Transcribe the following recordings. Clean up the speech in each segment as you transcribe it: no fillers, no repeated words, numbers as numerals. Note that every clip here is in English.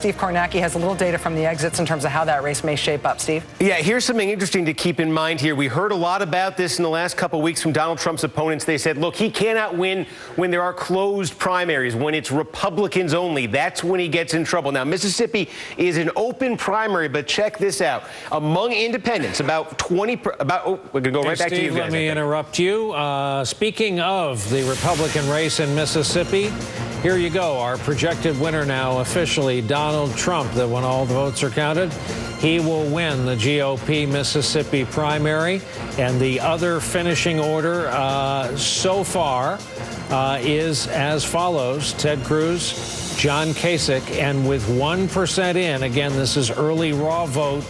Steve Kornacki has a little data from the exits in terms of how that race may shape up. Steve? Yeah, here's something interesting to keep in mind here. We heard a lot about this in the last couple of weeks from Donald Trump's opponents. They said, look, he cannot win when there are closed primaries, when it's Republicans only. That's when he gets in trouble. Now, Mississippi is an open primary, but check this out. Among independents, about 20, we're going to go right back to you guys. Let me interrupt you. Speaking of the Republican race in Mississippi, here you go. Our projected winner now officially, Donald Trump, that when all the votes are counted, he will win the GOP Mississippi primary. And the other finishing order so far is as follows. Ted Cruz, John Kasich, and with 1% in, again, this is early raw vote,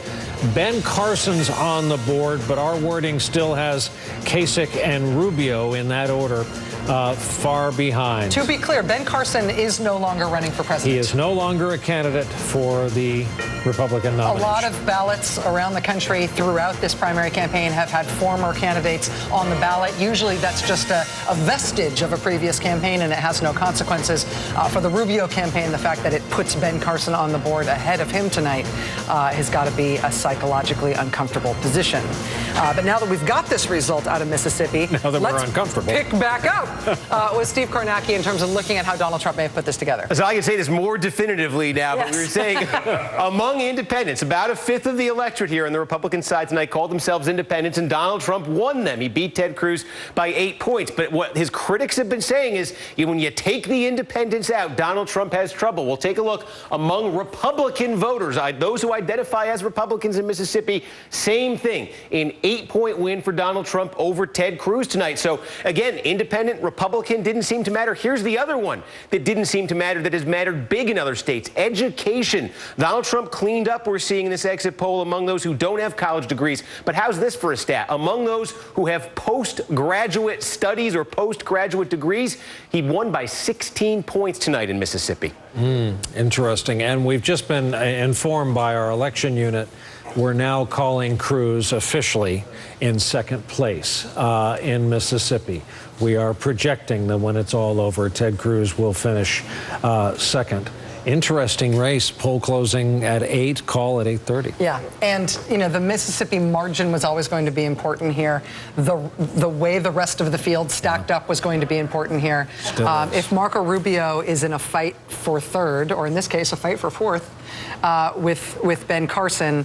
Ben Carson's on the board, but our wording still has Kasich and Rubio in that order. Far behind. To be clear, Ben Carson is no longer running for president. He is no longer a candidate for the Republican nomination. A lot of ballots around the country throughout this primary campaign have had former candidates on the ballot. Usually that's just a vestige of a previous campaign and it has no consequences. For the Rubio campaign, the fact that it puts Ben Carson on the board ahead of him tonight has got to be a psychologically uncomfortable position. But now that we've got this result out of Mississippi, now that we're uncomfortable, pick back up with Steve Kornacki in terms of looking at how Donald Trump may have put this together. So I can say this more definitively now, yes. But we were saying among independents, about a fifth of the electorate here on the Republican side tonight called themselves independents, and Donald Trump won them. He beat Ted Cruz by 8 points. But what his critics have been saying is when you take the independents out, Donald Trump has trouble. We'll take a look among Republican voters, those who identify as Republicans in Mississippi, same thing. An 8-point win for Donald Trump over Ted Cruz tonight. So again, independent, Republican didn't seem to matter. Here's the other one that didn't seem to matter that has mattered big in other states. Education. Donald Trump cleaned up, we're seeing in this exit poll, among those who don't have college degrees. But how's this for a stat? Among those who have postgraduate studies or postgraduate degrees, he won by 16 points tonight in Mississippi. Interesting. And we've just been informed by our election unit, we're now calling Cruz officially in second place in Mississippi. We are projecting that when it's all over, Ted Cruz will finish second. Interesting race, poll closing at 8, call at 8:30. Yeah, and you know, the Mississippi margin was always going to be important here. The way the rest of the field stacked up was going to be important here. If Marco Rubio is in a fight for third, or in this case, a fight for fourth, with Ben Carson,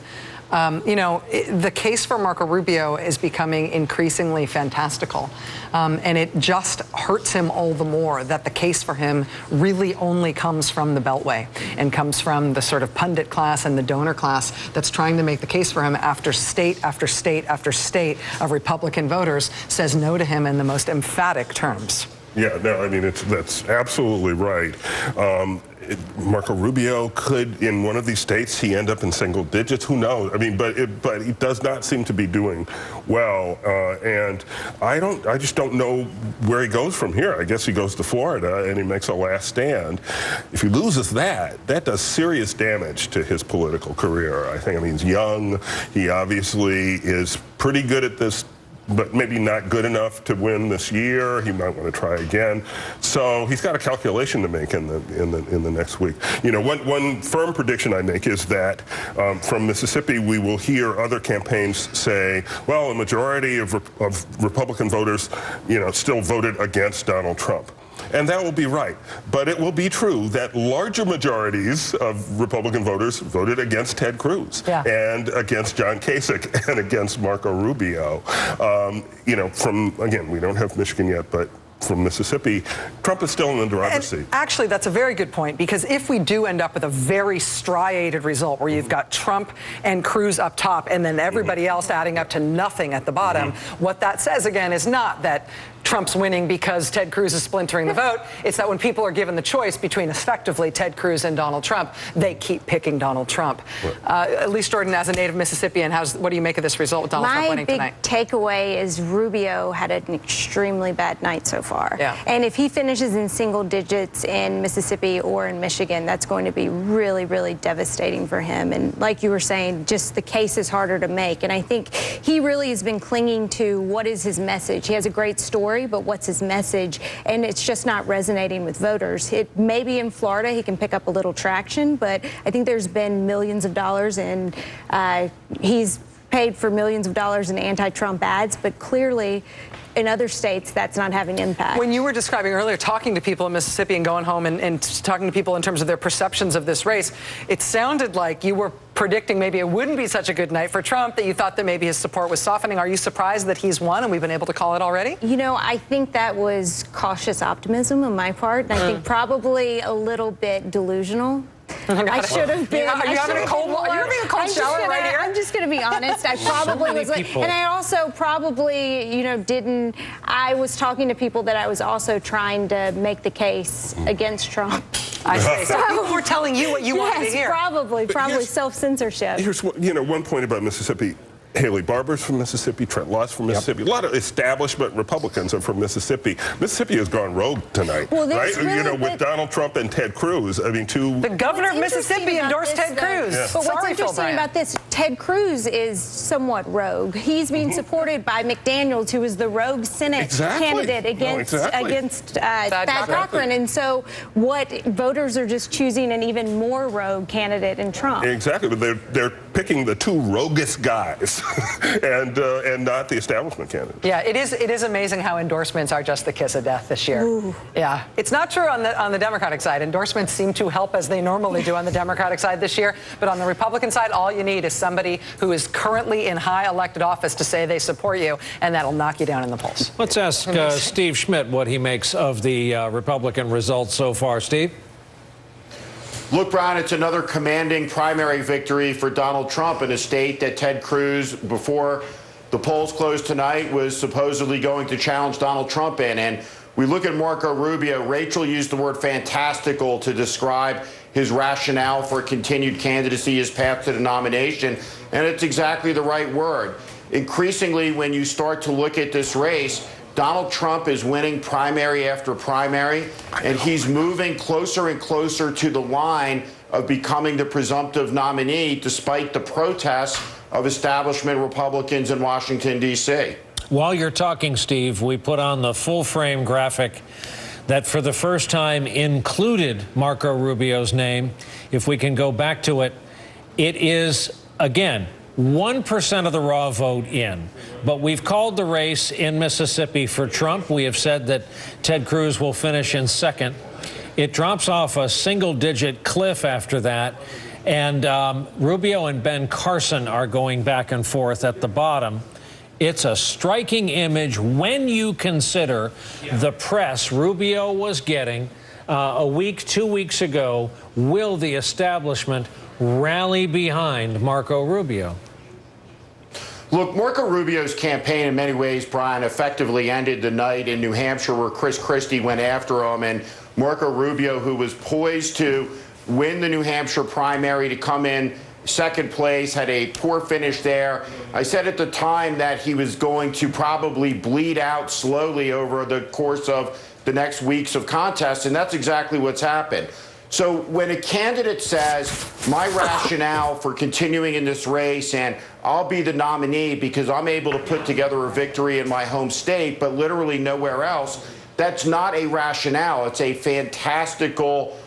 you know, the case for Marco Rubio is becoming increasingly fantastical. And it just hurts him all the more that the case for him really only comes from the Beltway and comes from the sort of pundit class and the donor class that's trying to make the case for him after state after state after state of Republican voters says no to him in the most emphatic terms. Yeah, no, I mean, that's absolutely right. Marco Rubio could, in one of these states, he end up in single digits. Who knows? I mean, but he does not seem to be doing well, and I just don't know where he goes from here. I guess he goes to Florida and he makes a last stand. If he loses that does serious damage to his political career. I think. I mean, he's young. He obviously is pretty good at this, but maybe not good enough to win this year. He might want to try again. So he's got a calculation to make in the next week. You know, one firm prediction I make is that from Mississippi we will hear other campaigns say, well, a majority of Republican voters, you know, still voted against Donald Trump. And that will be right. But it will be true that larger majorities of Republican voters voted against Ted Cruz and against John Kasich and against Marco Rubio. You know, again, we don't have Michigan yet, but from Mississippi, Trump is still in the driver's seat. Actually, that's a very good point, because if we do end up with a very striated result where you've got Trump and Cruz up top and then everybody else adding up to nothing at the bottom, what that says, again, is not that Trump's winning because Ted Cruz is splintering the vote. It's that when people are given the choice between effectively Ted Cruz and Donald Trump, they keep picking Donald Trump. At least, Jordan, as a native Mississippian, what do you make of this result with Donald Trump winning tonight? My big takeaway is Rubio had an extremely bad night so far. Yeah. And if he finishes in single digits in Mississippi or in Michigan, that's going to be really, really devastating for him. And like you were saying, just the case is harder to make. And I think he really has been clinging to what is his message. He has a great story. story, but what's his message? And it's just not resonating with voters. It maybe in Florida he can pick up a little traction, but I think there's been millions of dollars, and he's paid for millions of dollars in anti-Trump ads, but clearly in other states that's not having impact. When you were describing earlier talking to people in Mississippi and going home and talking to people in terms of their perceptions of this race, it sounded like you were predicting maybe it wouldn't be such a good night for Trump, that you thought that maybe his support was softening. Are you surprised that he's won and we've been able to call it already? You know, I think that was cautious optimism on my part, and I think probably a little bit delusional. I should have been. Are you having a cold shower right here? I'm just going to be honest. I probably was, and I also probably, didn't. I was talking to people that I was also trying to make the case against Trump. I see. So people were telling you what you wanted to hear. Probably self-censorship. Here's one point about Mississippi. Haley Barbour's from Mississippi, Trent Lott's from Mississippi. A lot of establishment Republicans are from Mississippi. Mississippi has gone rogue tonight, right? Really with Donald Trump and Ted Cruz. I mean, the governor of Mississippi endorsed Ted Cruz. Yeah. But what's interesting about this, Ted Cruz is somewhat rogue. He's being supported by McDaniels, who is the rogue Senate candidate against Thad Cochran. And so what voters are just choosing an even more rogue candidate in Trump. Exactly, but they're picking the two roguest guys. and not the establishment candidate. Yeah, it is amazing how endorsements are just the kiss of death this year. Ooh. Yeah, it's not true on the Democratic side. Endorsements seem to help as they normally do on the Democratic side this year, but on the Republican side, all you need is somebody who is currently in high elected office to say they support you, and that'll knock you down in the polls. Let's ask Steve Schmidt what he makes of the Republican results so far. Steve? Look, Brian, it's another commanding primary victory for Donald Trump in a state that Ted Cruz, before the polls closed tonight, was supposedly going to challenge Donald Trump in. And we look at Marco Rubio. Rachel used the word fantastical to describe his rationale for continued candidacy, his path to the nomination, and it's exactly the right word. Increasingly, when you start to look at this race, Donald Trump is winning primary after primary, and he's moving closer and closer to the line of becoming the presumptive nominee, despite the protests of establishment Republicans in Washington, D.C. While you're talking, Steve, we put on the full-frame graphic that for the first time included Marco Rubio's name. If we can go back to it, it is, again, 1% of the raw vote in. But we've called the race in Mississippi for Trump. We have said that Ted Cruz will finish in second. It drops off a single-digit cliff after that. And Rubio and Ben Carson are going back and forth at the bottom. It's a striking image when you consider the press Rubio was getting a week, 2 weeks ago. Will the establishment rally behind Marco Rubio? Look, Marco Rubio's campaign in many ways, Brian, effectively ended the night in New Hampshire where Chris Christie went after him. And Marco Rubio, who was poised to win the New Hampshire primary, to come in second place, had a poor finish there. I said at the time that he was going to probably bleed out slowly over the course of the next weeks of contests, and that's exactly what's happened. So when a candidate says, my rationale for continuing in this race, and I'll be the nominee because I'm able to put together a victory in my home state, but literally nowhere else, that's not a rationale. It's a fantastical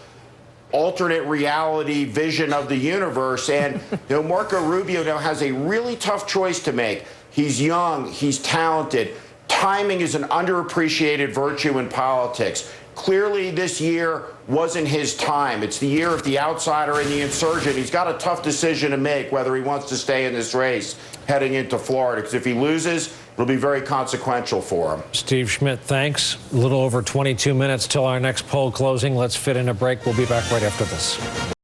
alternate reality vision of the universe. And Marco Rubio now has a really tough choice to make. He's young, he's talented. Timing is an underappreciated virtue in politics. Clearly, this year wasn't his time. It's the year of the outsider and the insurgent. He's got a tough decision to make whether he wants to stay in this race heading into Florida, because if he loses, it'll be very consequential for him. Steve Schmidt, thanks. A little over 22 minutes till our next poll closing. Let's fit in a break. We'll be back right after this.